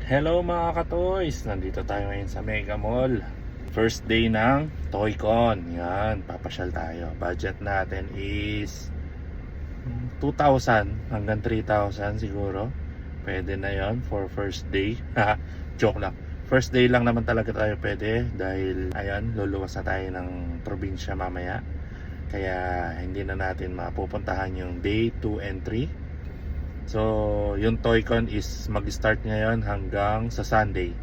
Hello mga ka-toys! Nandito tayo ngayon sa Mega Mall. First day ng Toycon. Yan, papasyal tayo. Budget natin is 2,000 hanggang 3,000 siguro. Pwede na yon for first day. Joke lang. First day lang naman talaga tayo pwede dahil ayan, luluwas na tayo ng probinsya mamaya. Kaya hindi na natin mapupuntahan yung day 2 and 3. So, yung Toycon is mag-start ngayon hanggang sa Sunday.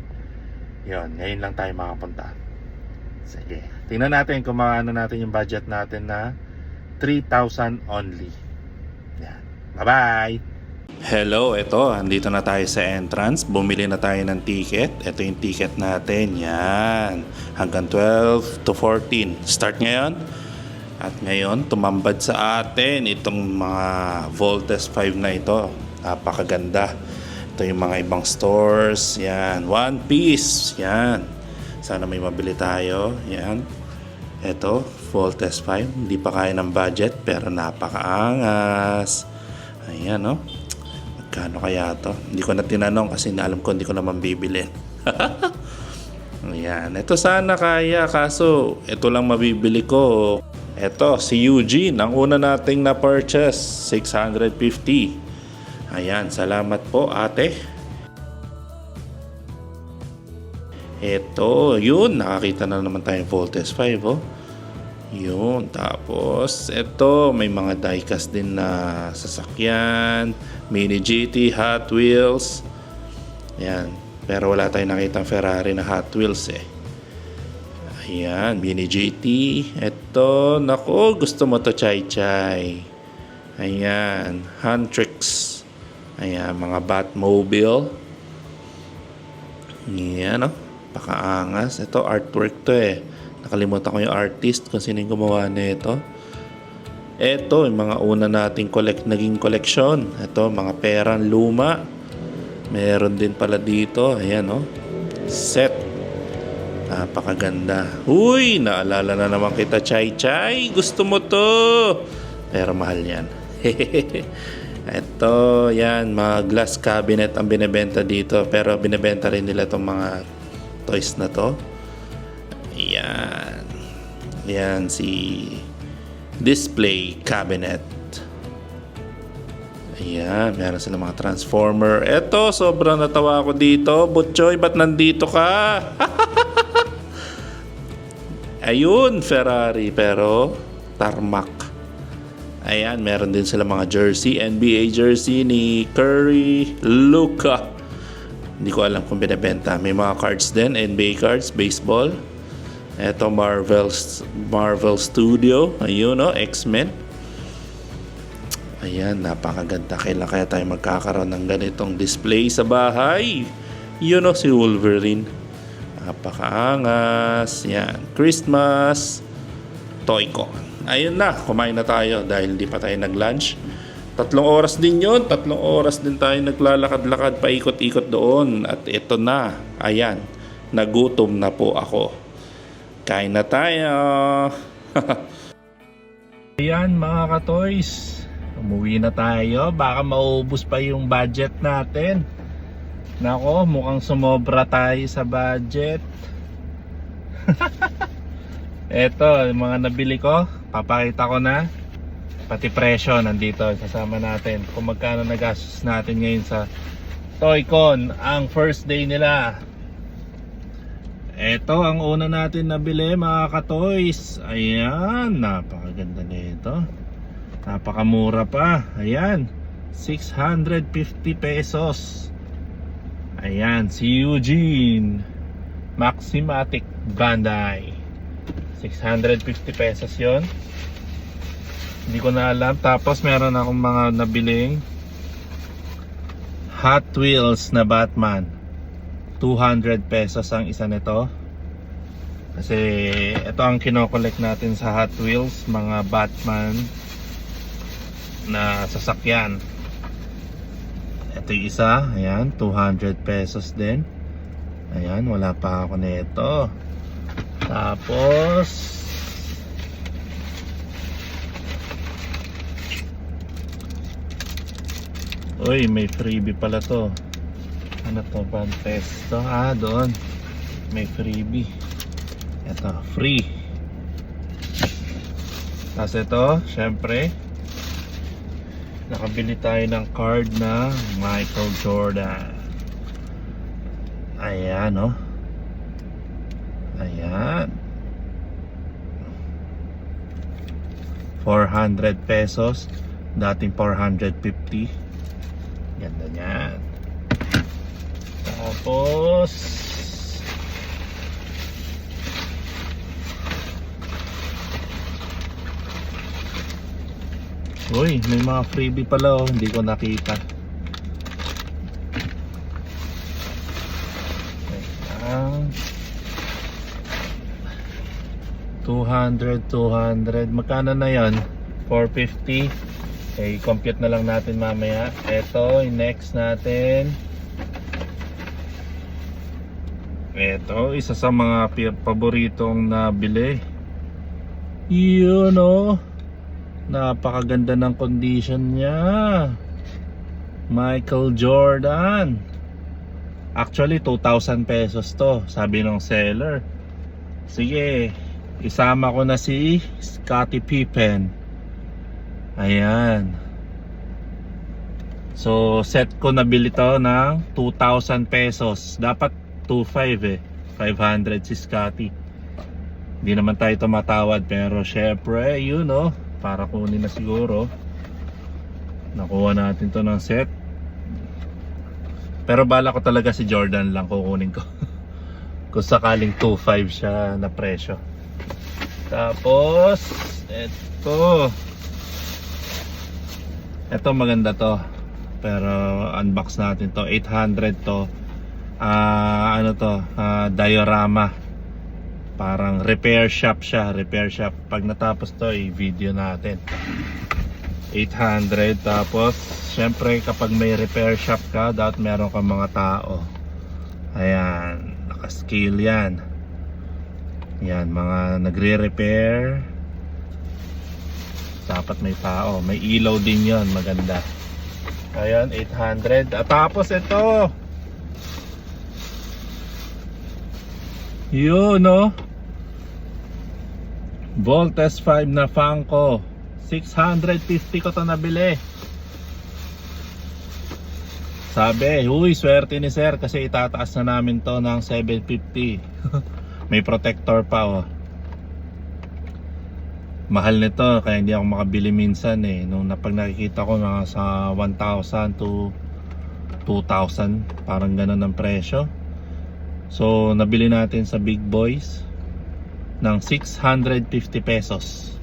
Yun, ngayon lang tayo makapunta. Sige, tingnan natin kung maano natin yung budget natin na 3,000 only. Yan, bye-bye! Hello, eto, andito na tayo sa entrance. Bumili na tayo ng ticket. Ito yung ticket natin, yan. Hanggang 12 to 14. Start ngayon. At ngayon, tumambad sa atin itong mga Voltes 5 na ito. Napakaganda. Ito yung mga ibang stores. Yan. One piece. Yan. Sana may mabili tayo. Yan. Ito, Voltes 5. Hindi pa kaya ng budget pero napakaangas. Ayan, no? Magkano kaya to? Hindi ko na tinanong kasi alam ko hindi ko naman bibili. Ayan. Ito sana kaya kaso ito lang mabibili ko. Ito, si Eugene, ang una nating na-purchase, 650. Ayan, salamat po ate. Ito, yun, nakakita na naman tayong Voltes 5, oh. Yun, tapos, ito, may mga diecast din na sasakyan, Mini GT, Hot Wheels. Ayan, pero wala tayong nakitang Ferrari na Hot Wheels, eh. Ayan, Mini GT. Ito, naku, gusto mo to, Chay. Ayan, Huntrix. Ayan, mga Batmobile. Ayan, oh, pakaangas. Ito, artwork to eh. Nakalimutan ko yung artist kung sino yung gumawa nito. Ito, yung mga una nating naging koleksyon. Ito, mga perang luma. Meron din pala dito. Ayan, oh, set. Napakaganda. Uy, naalala na naman kita, Chay. Gusto mo to. Pero mahal yan. Ito, yan, mga glass cabinet ang binibenta dito. Pero binibenta rin nila itong mga toys na to. Yan. Yan, si display cabinet. Ayan, meron sila mga transformer. Ito, sobrang natawa ako dito. Butchoy, ba't nandito ka? Ayun, Ferrari, pero tarmac. Ayan, meron din sila mga jersey, NBA jersey ni Curry, Luka. Hindi ko alam kung binibenta. May mga cards din, NBA cards, baseball. Ito, Marvel Studio. Ayun, no, X-Men. Ayan, napakaganda. Kailan kaya tayo magkakaroon ng ganitong display sa bahay? Yun, no, si Wolverine. Napakaangas. Yan. Christmas Toycon. Ayun na. Kumain na tayo dahil hindi pa tayo nag-lunch. 3 oras din yon. 3 oras din tayo naglalakad-lakad paikot-ikot doon. At ito na. Ayan. Nagutom na po ako. Kain na tayo. Ayan mga ka-toys. Umuwi na tayo. Baka maubos pa yung budget natin. Nako, mukhang sumobra tayo sa budget. Eto, yung mga nabili ko, papakita ko na. Pati presyo nandito, kasama natin. Kung magkano nagastos natin ngayon sa Toycon, ang first day nila. Eto, ang una natin nabili mga ka-toys. Ayan, napakaganda nito. Napakamura pa. Ayan, 650 pesos. Ayan, si Eugene Maximatic Bandai. 650 pesos yon. Hindi ko na alam. Tapos meron akong mga nabiling Hot Wheels na Batman. 200 pesos ang isa nito. Kasi ito ang kinokollect natin sa Hot Wheels, mga Batman na sasakyan. Ito yung isa, ayan, 200 pesos din. Ayan, wala pa ako nito. Tapos uy, may freebie pala to. Ano to ba? Pesto? Ah, doon. May freebie. Ito, free. Tapos ito, syempre, nakabili tayo ng card na Michael Jordan. Ayan, oh. Ayan. 400 pesos. Dating 450. Ganda niyan. Tapos uy, may mga freebie pala oh, hindi ko nakita. Wait, 200. Magkano na yan? 450. Okay, compute na lang natin mamaya. Ito, next natin. Ito, isa sa mga paboritong nabili. Yun oh. Napakaganda ng condition niya. Michael Jordan. Actually 2,000 pesos to, sabi ng seller. Sige, isama ko na si Scottie Pippen. Ayan. So set ko nabili to ng 2,000 pesos. Dapat 2,500 eh. 500 si Scottie. Hindi naman tayo tumatawad, pero syempre yun oh, para kunin na siguro. Nakuha natin to ng set. Pero bala ko talaga si Jordan lang kukunin ko. Kung sakaling 2,500 siya na presyo. Tapos ito maganda to, pero unbox natin to. 800 to. Ano to, diorama. Parang repair shop siya, repair shop. Pag natapos to, i-video natin. 800. Tapos syempre kapag may repair shop ka, dapat meron kang mga tao. Ayan, naka-scale yan. Yan, mga nagre-repair. Dapat may tao, may ilaw din yon, maganda. Ayan, 800. At tapos ito, yun no, Voltes 5 na Funko. 650 ko to nabili. Sabi, uy, swerte ni sir kasi itataas na namin to ng 750. May protector pa oh. Mahal nito kaya hindi ako makabili minsan eh. Nung pag nakikita ko mga sa 1,000 to 2,000, parang ganun ang presyo. So nabili natin sa Big Boys ng 650 pesos.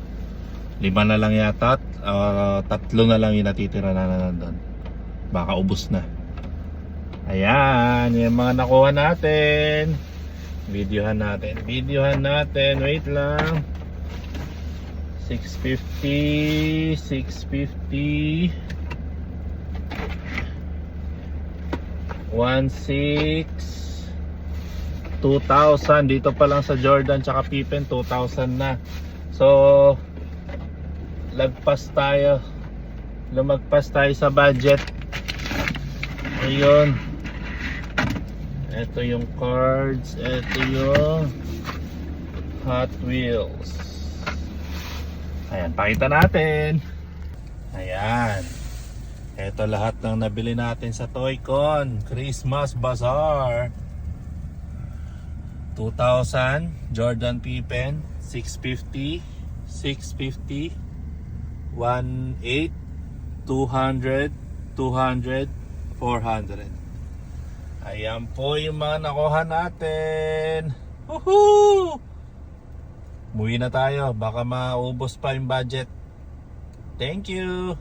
5 na lang yata, 3 na lang yung natitira na nandun. Baka ubos na. Ayan, yung mga nakuha natin. Videohan natin. Wait lang. 650 16 2,000 dito pa lang sa Jordan tsaka Pippen, 2,000 na. So lumagpas tayo sa budget. Ayun, ito yung cards, ito yung Hot Wheels. Ayan, pakita natin. Ayan, ito lahat ng nabili natin sa Toy-Con Christmas Bazaar. 2,000 Jordan Pippen, 650 1,800 200 200 400. Ayan po yung mga nakuha natin. Woohoo! Umuwi na tayo, baka maubos pa yung budget. Thank you.